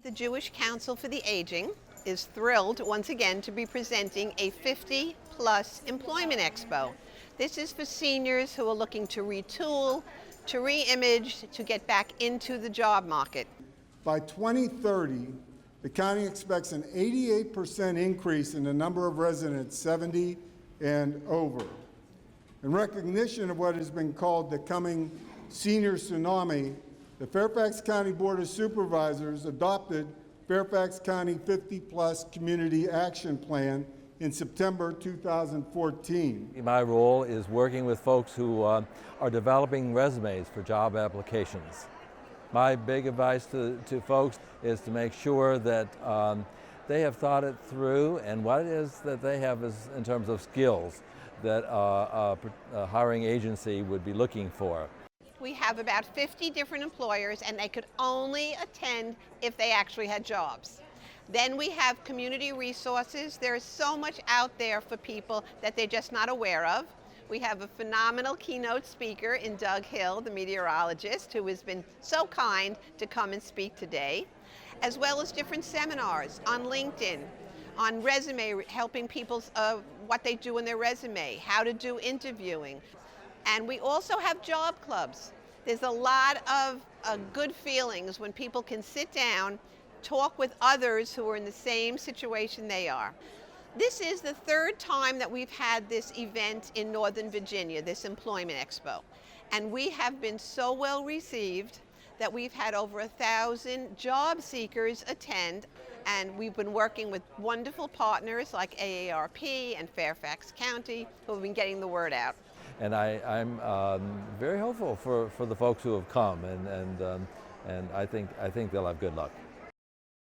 The Jewish Council for the Aging is thrilled once again to be presenting a 50-plus Employment Expo. This is for seniors who are looking to retool, to re-image, to get back into the job market. By 2030, the county expects an 88% increase in the number of residents 70 and over. In recognition of what has been called the coming senior tsunami, the Fairfax County Board of Supervisors adopted Fairfax County 50-plus Community Action Plan in September 2014. My role is working with folks who are developing resumes for job applications. My big advice to folks is to make sure that they have thought it through and what it is that they have is in terms of skills that a hiring agency would be looking for. We have about 50 different employers, and they could only attend if they actually had jobs. Then we have community resources. There is so much out there for people that they're just not aware of. We have a phenomenal keynote speaker in Doug Hill, the meteorologist, who has been so kind to come and speak today, as well as different seminars on LinkedIn, on resume, helping people what they do in their resume, how to do interviewing. And we also have job clubs. There's a lot of good feelings when people can sit down, talk with others who are in the same situation they are. This is the third time that we've had this event in Northern Virginia, this Employment Expo. And we have been so well received that we've had over 1,000 job seekers attend. And we've been working with wonderful partners like AARP and Fairfax County who have been getting the word out. And I'm very hopeful for the folks who have come, and I think they'll have good luck.